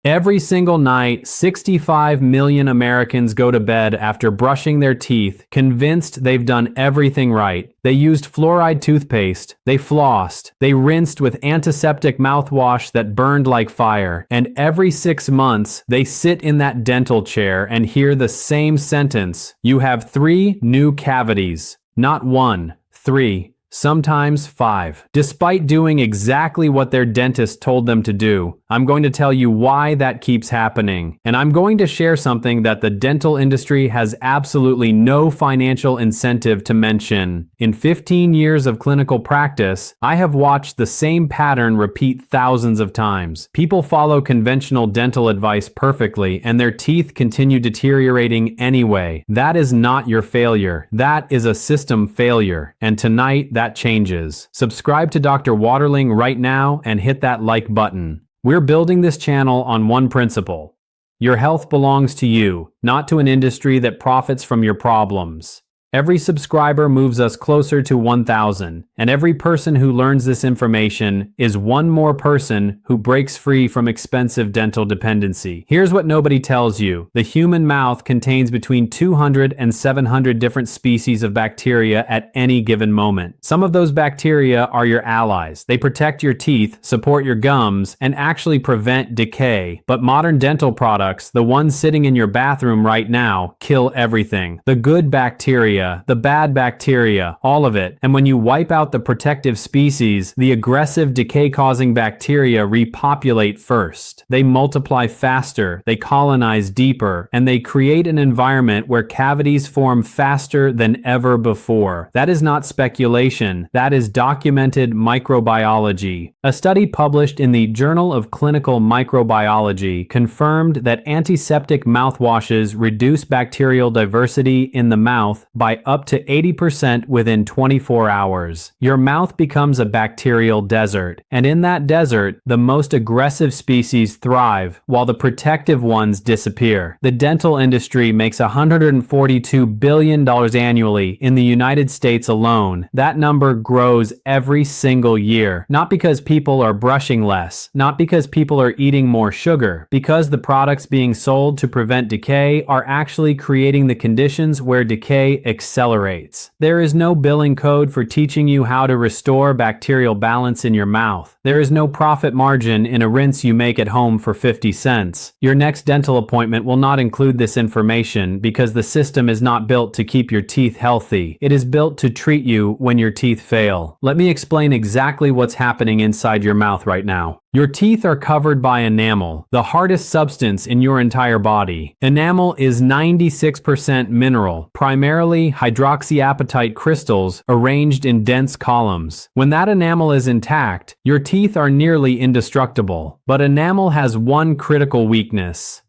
Every single night, 65 million Americans go to bed after brushing their teeth, convinced they've done everything right. They used fluoride toothpaste, they flossed, they rinsed with antiseptic mouthwash that burned like fire, and every 6 months, they sit in that dental chair and hear the same sentence: "You have 3 new cavities." Not 1, 3. Sometimes 5. Despite doing exactly what their dentist told them to do, I'm going to tell you why that keeps happening. And I'm going to share something that the dental industry has absolutely no financial incentive to mention. In 15 years of clinical practice, I have watched the same pattern repeat thousands of times. People follow conventional dental advice perfectly, and their teeth continue deteriorating anyway. That is not your failure. That is a system failure. And tonight, that changes. Subscribe to Dr. Waterling right now and hit that like button. We're building this channel on one principle. Your health belongs to you, not to an industry that profits from your problems. Every subscriber moves us closer to 1,000, and every person who learns this information is one more person who breaks free from expensive dental dependency. Here's what nobody tells you. The human mouth contains between 200 and 700 different species of bacteria at any given moment. Some of those bacteria are your allies. They protect your teeth, support your gums, and actually prevent decay. But modern dental products, the ones sitting in your bathroom right now, kill everything. The good bacteria, the bad bacteria, all of it. And when you wipe out the protective species, the aggressive decay-causing bacteria repopulate first. They multiply faster, they colonize deeper, and they create an environment where cavities form faster than ever before. That is not speculation. That is documented microbiology. A study published in the Journal of Clinical Microbiology confirmed that antiseptic mouthwashes reduce bacterial diversity in the mouth by up to 80% within 24 hours. Your mouth becomes a bacterial desert, and in that desert, the most aggressive species thrive, while the protective ones disappear. The dental industry makes $142 billion annually in the United States alone. That number grows every single year, not because people are brushing less, not because people are eating more sugar, because the products being sold to prevent decay are actually creating the conditions where decay accelerates. There is no billing code for teaching you how to restore bacterial balance in your mouth. There is no profit margin in a rinse you make at home for 50 cents. Your next dental appointment will not include this information because the system is not built to keep your teeth healthy. It is built to treat you when your teeth fail. Let me explain exactly what's happening inside your mouth right now. Your teeth are covered by enamel, the hardest substance in your entire body. Enamel is 96% mineral, primarily hydroxyapatite crystals arranged in dense columns. When that enamel is intact, your teeth are nearly indestructible. But enamel has one critical weakness: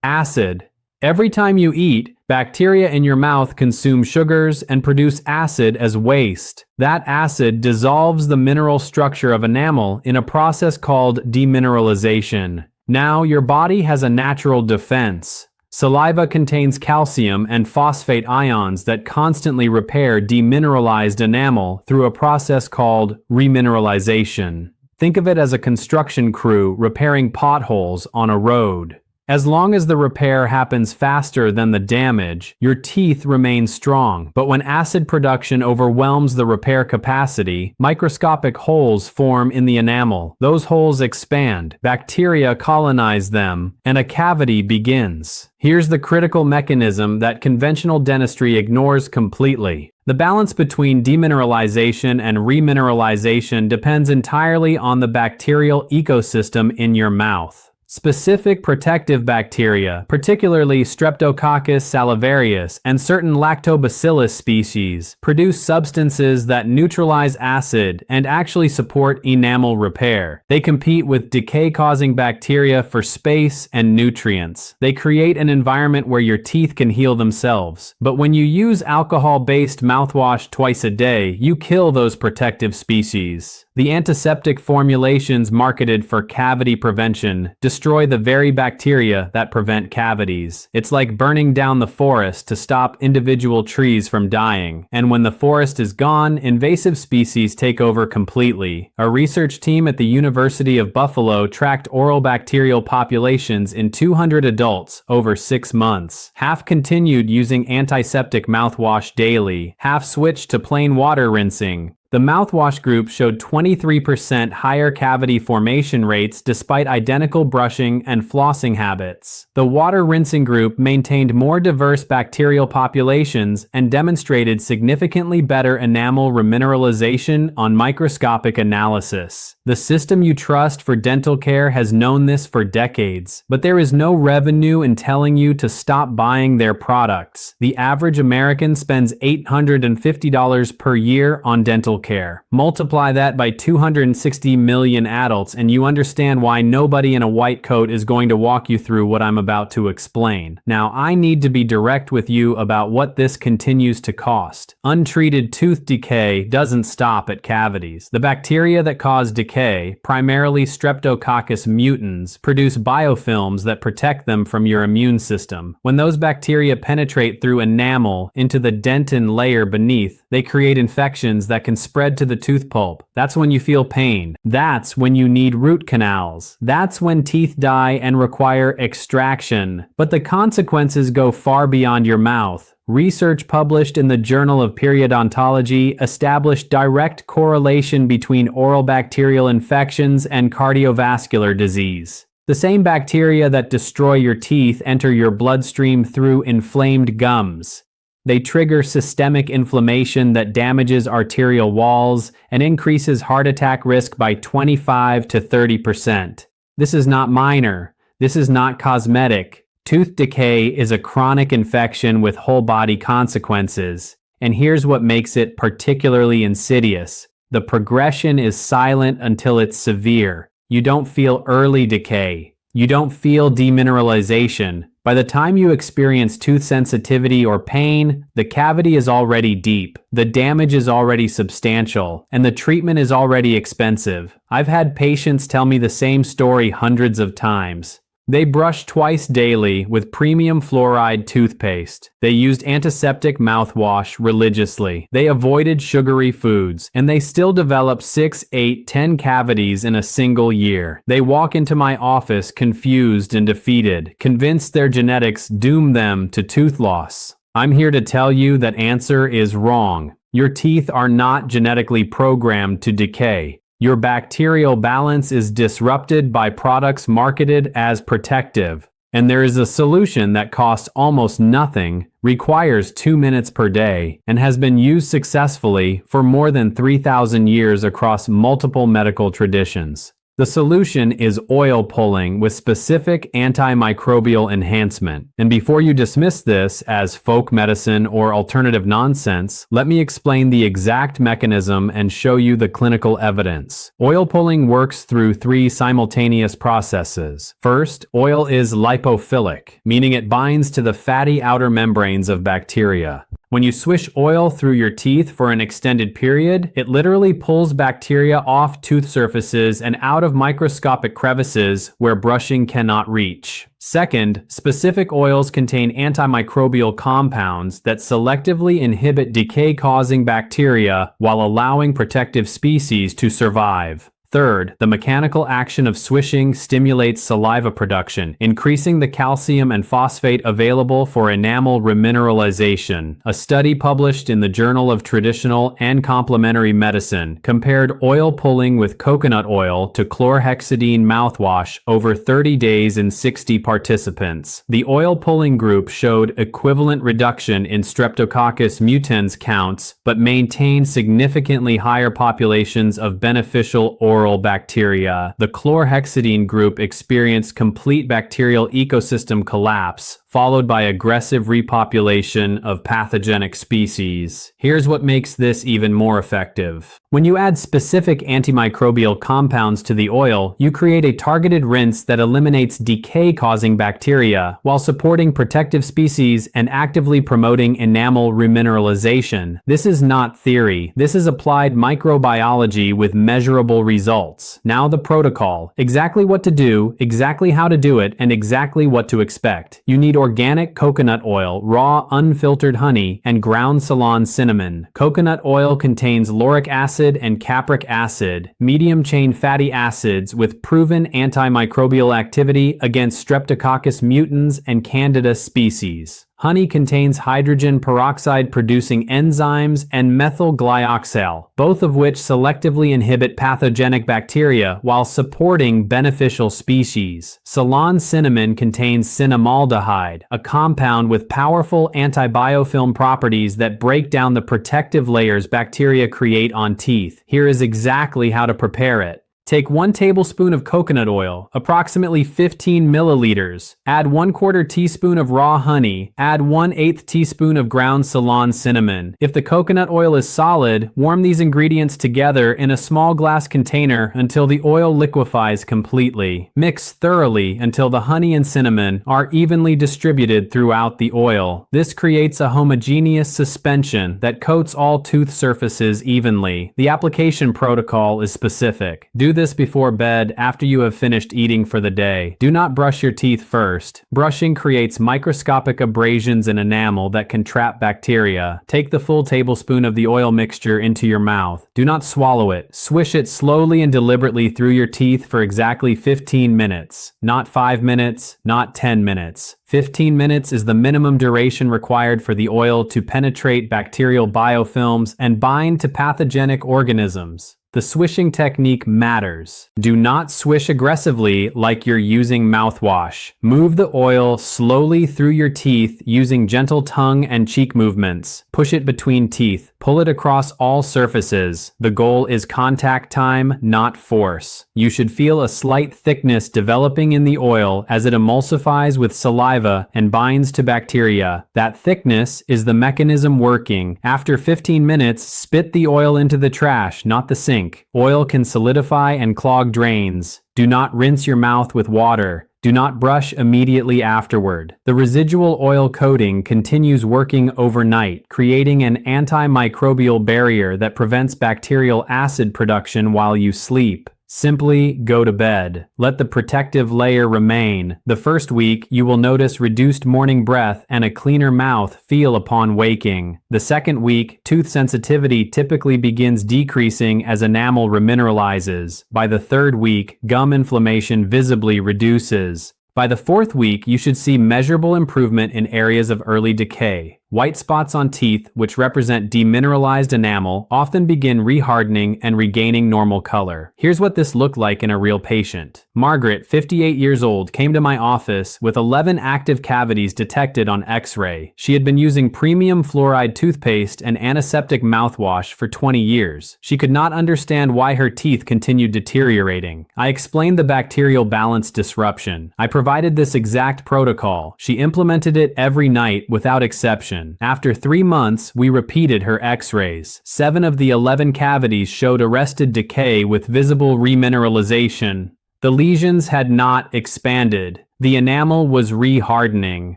acid. Every time you eat, bacteria in your mouth consume sugars and produce acid as waste. That acid dissolves the mineral structure of enamel in a process called demineralization. Now your body has a natural defense. Saliva contains calcium and phosphate ions that constantly repair demineralized enamel through a process called remineralization. Think of it as a construction crew repairing potholes on a road. As long as the repair happens faster than the damage, your teeth remain strong. But when acid production overwhelms the repair capacity, microscopic holes form in the enamel. Those holes expand, bacteria colonize them, and a cavity begins. Here's the critical mechanism that conventional dentistry ignores completely. The balance between demineralization and remineralization depends entirely on the bacterial ecosystem in your mouth. Specific protective bacteria, particularly Streptococcus salivarius and certain lactobacillus species, produce substances that neutralize acid and actually support enamel repair. They compete with decay-causing bacteria for space and nutrients. They create an environment where your teeth can heal themselves. But when you use alcohol-based mouthwash twice a day, you kill those protective species. The antiseptic formulations marketed for cavity prevention destroy destroy the very bacteria that prevent cavities. It's like burning down the forest to stop individual trees from dying. And when the forest is gone, invasive species take over completely. A research team at the University of Buffalo tracked oral bacterial populations in 200 adults over 6 months. Half continued using antiseptic mouthwash daily, half switched to plain water rinsing. The mouthwash group showed 23% higher cavity formation rates despite identical brushing and flossing habits. The water rinsing group maintained more diverse bacterial populations and demonstrated significantly better enamel remineralization on microscopic analysis. The system you trust for dental care has known this for decades, but there is no revenue in telling you to stop buying their products. The average American spends $850 per year on dental care. Multiply that by 260 million adults and you understand why nobody in a white coat is going to walk you through what I'm about to explain. Now, I need to be direct with you about what this continues to cost. Untreated tooth decay doesn't stop at cavities. The bacteria that cause decay, primarily Streptococcus mutans, produce biofilms that protect them from your immune system. When those bacteria penetrate through enamel into the dentin layer beneath, they create infections that can spread to the tooth pulp. That's when you feel pain. That's when you need root canals. That's when teeth die and require extraction. But the consequences go far beyond your mouth. Research published in the Journal of Periodontology established direct correlation between oral bacterial infections and cardiovascular disease. The same bacteria that destroy your teeth enter your bloodstream through inflamed gums. They trigger systemic inflammation that damages arterial walls and increases heart attack risk by 25 to 30%. This is not minor. This is not cosmetic. Tooth decay is a chronic infection with whole body consequences. And here's what makes it particularly insidious. The progression is silent until it's severe. You don't feel early decay. You don't feel demineralization. By the time you experience tooth sensitivity or pain, the cavity is already deep, the damage is already substantial, and the treatment is already expensive. I've had patients tell me the same story hundreds of times. They brushed twice daily with premium fluoride toothpaste. They used antiseptic mouthwash religiously. They avoided sugary foods, and they still developed 6, 8, 10 cavities in a single year. They walk into my office confused and defeated, convinced their genetics doom them to tooth loss. I'm here to tell you that answer is wrong. Your teeth are not genetically programmed to decay. Your bacterial balance is disrupted by products marketed as protective, and there is a solution that costs almost nothing, requires 2 minutes per day, and has been used successfully for more than 3,000 years across multiple medical traditions. The solution is oil pulling with specific antimicrobial enhancement. And before you dismiss this as folk medicine or alternative nonsense, let me explain the exact mechanism and show you the clinical evidence. Oil pulling works through 3 simultaneous processes. First, oil is lipophilic, meaning it binds to the fatty outer membranes of bacteria. When you swish oil through your teeth for an extended period, it literally pulls bacteria off tooth surfaces and out of microscopic crevices where brushing cannot reach. Second, specific oils contain antimicrobial compounds that selectively inhibit decay-causing bacteria while allowing protective species to survive. Third, the mechanical action of swishing stimulates saliva production, increasing the calcium and phosphate available for enamel remineralization. A study published in the Journal of Traditional and Complementary Medicine compared oil pulling with coconut oil to chlorhexidine mouthwash over 30 days in 60 participants. The oil pulling group showed equivalent reduction in Streptococcus mutans counts, but maintained significantly higher populations of beneficial oral bacteria. The chlorhexidine group experienced complete bacterial ecosystem collapse, followed by aggressive repopulation of pathogenic species. Here's what makes this even more effective. When you add specific antimicrobial compounds to the oil, you create a targeted rinse that eliminates decay-causing bacteria while supporting protective species and actively promoting enamel remineralization. This is not theory. This is applied microbiology with measurable results. Now the protocol. Exactly what to do, exactly how to do it, and exactly what to expect. You need organic coconut oil, raw unfiltered honey, and ground Ceylon cinnamon. Coconut oil contains lauric acid and capric acid, medium-chain fatty acids with proven antimicrobial activity against Streptococcus mutans and Candida species. Honey contains hydrogen peroxide-producing enzymes and methyl glyoxal, both of which selectively inhibit pathogenic bacteria while supporting beneficial species. Ceylon cinnamon contains cinnamaldehyde, a compound with powerful antibiofilm properties that break down the protective layers bacteria create on teeth. Here is exactly how to prepare it. Take 1 tablespoon of coconut oil, approximately 15 milliliters. Add 1/4 teaspoon of raw honey. Add 1/8 teaspoon of ground Ceylon cinnamon. If the coconut oil is solid, warm these ingredients together in a small glass container until the oil liquefies completely. Mix thoroughly until the honey and cinnamon are evenly distributed throughout the oil. This creates a homogeneous suspension that coats all tooth surfaces evenly. The application protocol is specific. Do this before bed after you have finished eating for the day. Do not brush your teeth first. Brushing creates microscopic abrasions in enamel that can trap bacteria. Take the full tablespoon of the oil mixture into your mouth. Do not swallow it. Swish it slowly and deliberately through your teeth for exactly 15 minutes. Not 5 minutes, not 10 minutes. 15 minutes is the minimum duration required for the oil to penetrate bacterial biofilms and bind to pathogenic organisms. The swishing technique matters. Do not swish aggressively like you're using mouthwash. Move the oil slowly through your teeth using gentle tongue and cheek movements. Push it between teeth. Pull it across all surfaces. The goal is contact time, not force. You should feel a slight thickness developing in the oil as it emulsifies with saliva and binds to bacteria. That thickness is the mechanism working. After 15 minutes, spit the oil into the trash, not the sink. Oil can solidify and clog drains. Do not rinse your mouth with water. Do not brush immediately afterward. The residual oil coating continues working overnight, creating an antimicrobial barrier that prevents bacterial acid production while you sleep. Simply go to bed. Let the protective layer remain. The first week, you will notice reduced morning breath and a cleaner mouth feel upon waking. The second week, tooth sensitivity typically begins decreasing as enamel remineralizes. By the third week, gum inflammation visibly reduces. By the fourth week, you should see measurable improvement in areas of early decay. White spots on teeth, which represent demineralized enamel, often begin rehardening and regaining normal color. Here's what this looked like in a real patient. Margaret, 58 years old, came to my office with 11 active cavities detected on X-ray. She had been using premium fluoride toothpaste and antiseptic mouthwash for 20 years. She could not understand why her teeth continued deteriorating. I explained the bacterial balance disruption. I provided this exact protocol. She implemented it every night without exception. After 3 months, we repeated her X-rays. 7 of the 11 cavities showed arrested decay with visible remineralization. The lesions had not expanded. The enamel was rehardening.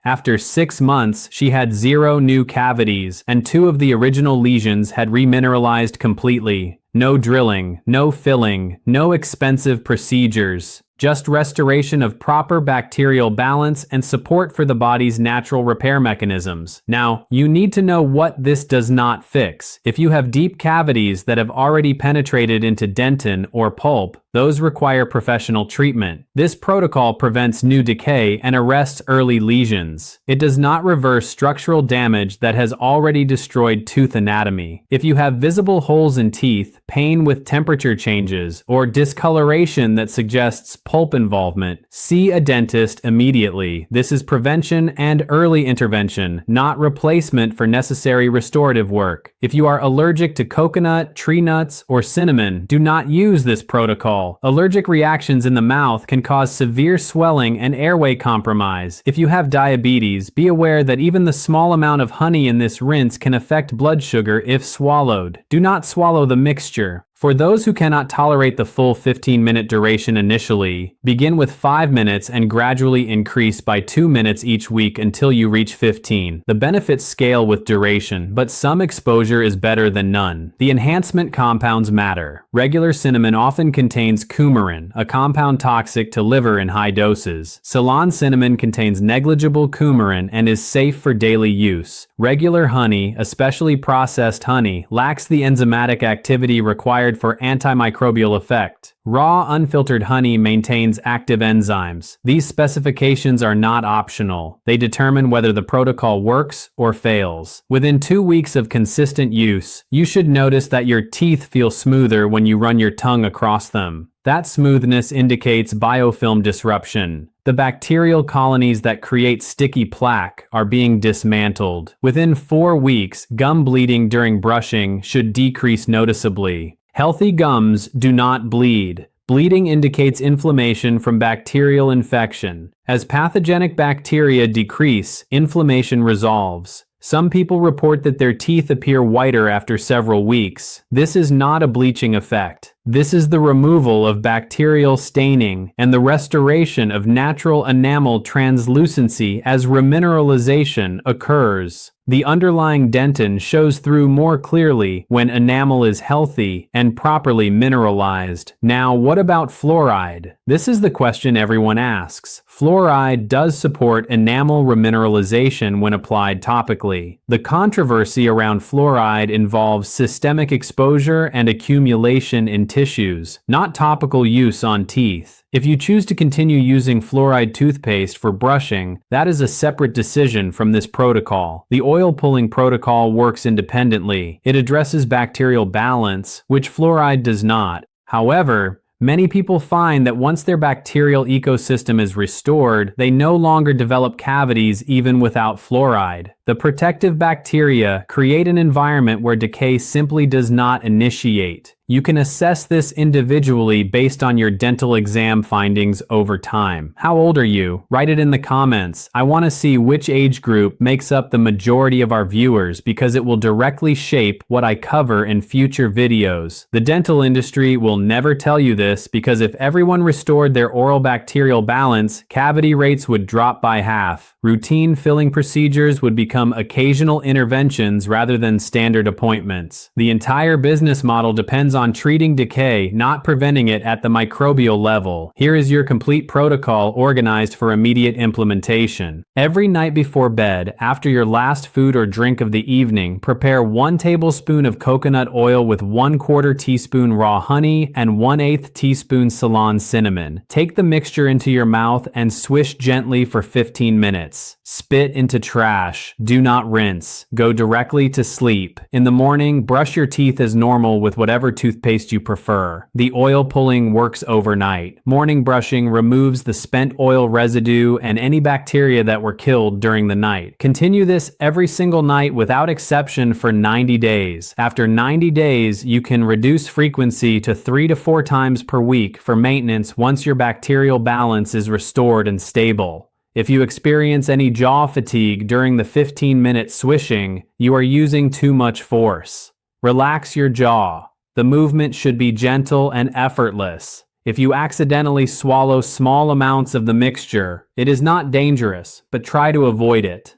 After 6 months, she had 0 new cavities, and 2 of the original lesions had remineralized completely. No drilling, no filling, no expensive procedures. Just restoration of proper bacterial balance and support for the body's natural repair mechanisms. Now, you need to know what this does not fix. If you have deep cavities that have already penetrated into dentin or pulp, those require professional treatment. This protocol prevents new decay and arrests early lesions. It does not reverse structural damage that has already destroyed tooth anatomy. If you have visible holes in teeth, pain with temperature changes, or discoloration that suggests pulp involvement, see a dentist immediately. This is prevention and early intervention, not replacement for necessary restorative work. If you are allergic to coconut, tree nuts, or cinnamon, do not use this protocol all, allergic reactions in the mouth can cause severe swelling and airway compromise. If you have diabetes, be aware that even the small amount of honey in this rinse can affect blood sugar if swallowed. Do not swallow the mixture. For those who cannot tolerate the full 15-minute duration initially, begin with 5 minutes and gradually increase by 2 minutes each week until you reach 15. The benefits scale with duration, but some exposure is better than none. The enhancement compounds matter. Regular cinnamon often contains coumarin, a compound toxic to liver in high doses. Ceylon cinnamon contains negligible coumarin and is safe for daily use. Regular honey, especially processed honey, lacks the enzymatic activity required for antimicrobial effect. Raw, unfiltered honey maintains active enzymes. These specifications are not optional. They determine whether the protocol works or fails. Within 2 weeks of consistent use, you should notice that your teeth feel smoother when you run your tongue across them. That smoothness indicates biofilm disruption. The bacterial colonies that create sticky plaque are being dismantled. Within 4 weeks, gum bleeding during brushing should decrease noticeably. Healthy gums do not bleed. Bleeding indicates inflammation from bacterial infection. As pathogenic bacteria decrease, inflammation resolves. Some people report that their teeth appear whiter after several weeks. This is not a bleaching effect. This is the removal of bacterial staining and the restoration of natural enamel translucency as remineralization occurs. The underlying dentin shows through more clearly when enamel is healthy and properly mineralized. Now, what about fluoride? This is the question everyone asks. Fluoride does support enamel remineralization when applied topically. The controversy around fluoride involves systemic exposure and accumulation in tissues, not topical use on teeth. If you choose to continue using fluoride toothpaste for brushing, that is a separate decision from this protocol. The oil pulling protocol works independently. It addresses bacterial balance, which fluoride does not. However, many people find that once their bacterial ecosystem is restored, they no longer develop cavities even without fluoride. The protective bacteria create an environment where decay simply does not initiate. You can assess this individually based on your dental exam findings over time. How old are you? Write it in the comments. I want to see which age group makes up the majority of our viewers because it will directly shape what I cover in future videos. The dental industry will never tell you this because if everyone restored their oral bacterial balance, cavity rates would drop by half. Routine filling procedures would become occasional interventions rather than standard appointments. The entire business model depends on treating decay, not preventing it at the microbial level. Here is your complete protocol organized for immediate implementation. Every night before bed, after your last food or drink of the evening, prepare 1 tablespoon of coconut oil with 1/4 teaspoon raw honey and 1/8 teaspoon Ceylon cinnamon. Take the mixture into your mouth and swish gently for 15 minutes. Spit into trash. Do not rinse. Go directly to sleep. In the morning, brush your teeth as normal with whatever toothpaste you prefer. The oil pulling works overnight. Morning brushing removes the spent oil residue and any bacteria that were killed during the night. Continue this every single night without exception for 90 days. After 90 days, you can reduce frequency to 3 to 4 times per week for maintenance once your bacterial balance is restored and stable. If you experience any jaw fatigue during the 15-minute swishing, you are using too much force. Relax your jaw. The movement should be gentle and effortless. If you accidentally swallow small amounts of the mixture, it is not dangerous, but try to avoid it.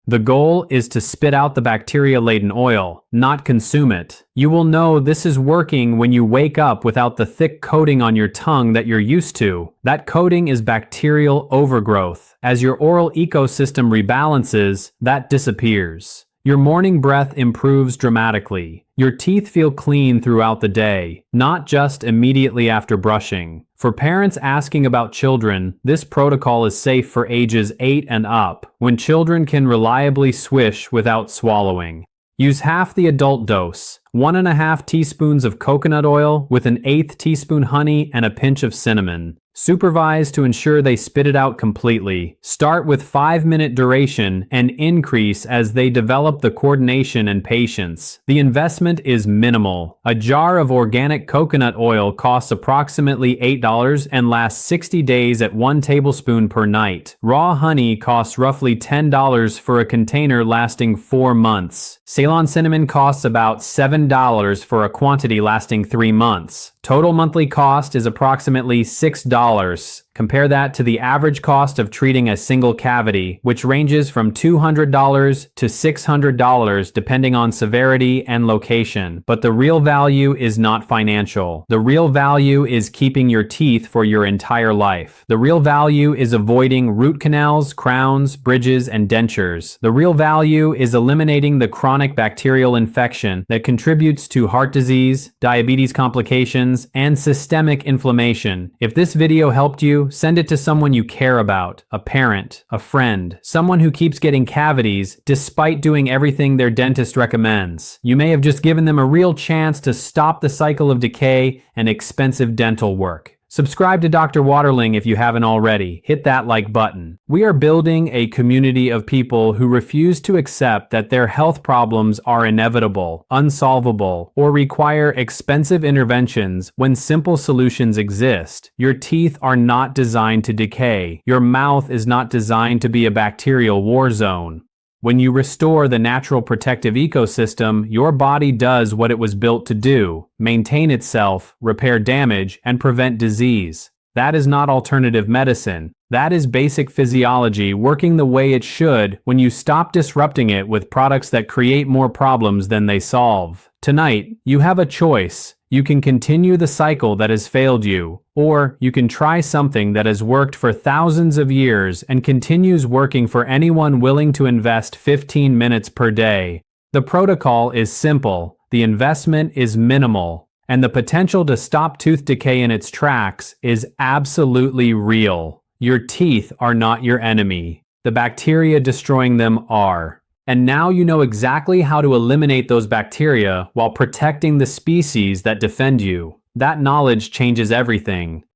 The goal is to spit out the bacteria-laden oil, not consume it. You will know this is working when you wake up without the thick coating on your tongue that you're used to. That coating is bacterial overgrowth. As your oral ecosystem rebalances, that disappears. Your morning breath improves dramatically. Your teeth feel clean throughout the day, not just immediately after brushing. For parents asking about children, this protocol is safe for ages 8 and up, when children can reliably swish without swallowing. Use half the adult dose, 1.5 teaspoons of coconut oil with 1/8 teaspoon honey and a pinch of cinnamon. Supervise to ensure they spit it out completely. Start with 5-minute duration and increase as they develop the coordination and patience. The investment is minimal. A jar of organic coconut oil costs approximately $8 and lasts 60 days at 1 tablespoon per night. Raw honey costs roughly $10 for a container lasting 4 months. Ceylon cinnamon costs about $7 for a quantity lasting 3 months. Total monthly cost is approximately $6. Compare that to the average cost of treating a single cavity, which ranges from $200 to $600 depending on severity and location. But the real value is not financial. The real value is keeping your teeth for your entire life. The real value is avoiding root canals, crowns, bridges, and dentures. The real value is eliminating the chronic bacterial infection that contributes to heart disease, diabetes complications, and systemic inflammation. If this video helped you, send it to someone you care about, a parent, a friend, someone who keeps getting cavities despite doing everything their dentist recommends. You may have just given them a real chance to stop the cycle of decay and expensive dental work. Subscribe to Dr. Waterling if you haven't already. Hit that like button. We are building a community of people who refuse to accept that their health problems are inevitable, unsolvable, or require expensive interventions when simple solutions exist. Your teeth are not designed to decay. Your mouth is not designed to be a bacterial war zone. When you restore the natural protective ecosystem, your body does what it was built to do: maintain itself, repair damage, and prevent disease. That is not alternative medicine. That is basic physiology working the way it should when you stop disrupting it with products that create more problems than they solve. Tonight, you have a choice. You can continue the cycle that has failed you, or you can try something that has worked for thousands of years and continues working for anyone willing to invest 15 minutes per day. The protocol is simple, the investment is minimal, and the potential to stop tooth decay in its tracks is absolutely real. Your teeth are not your enemy. The bacteria destroying them are. And now you know exactly how to eliminate those bacteria while protecting the species that defend you. That knowledge changes everything.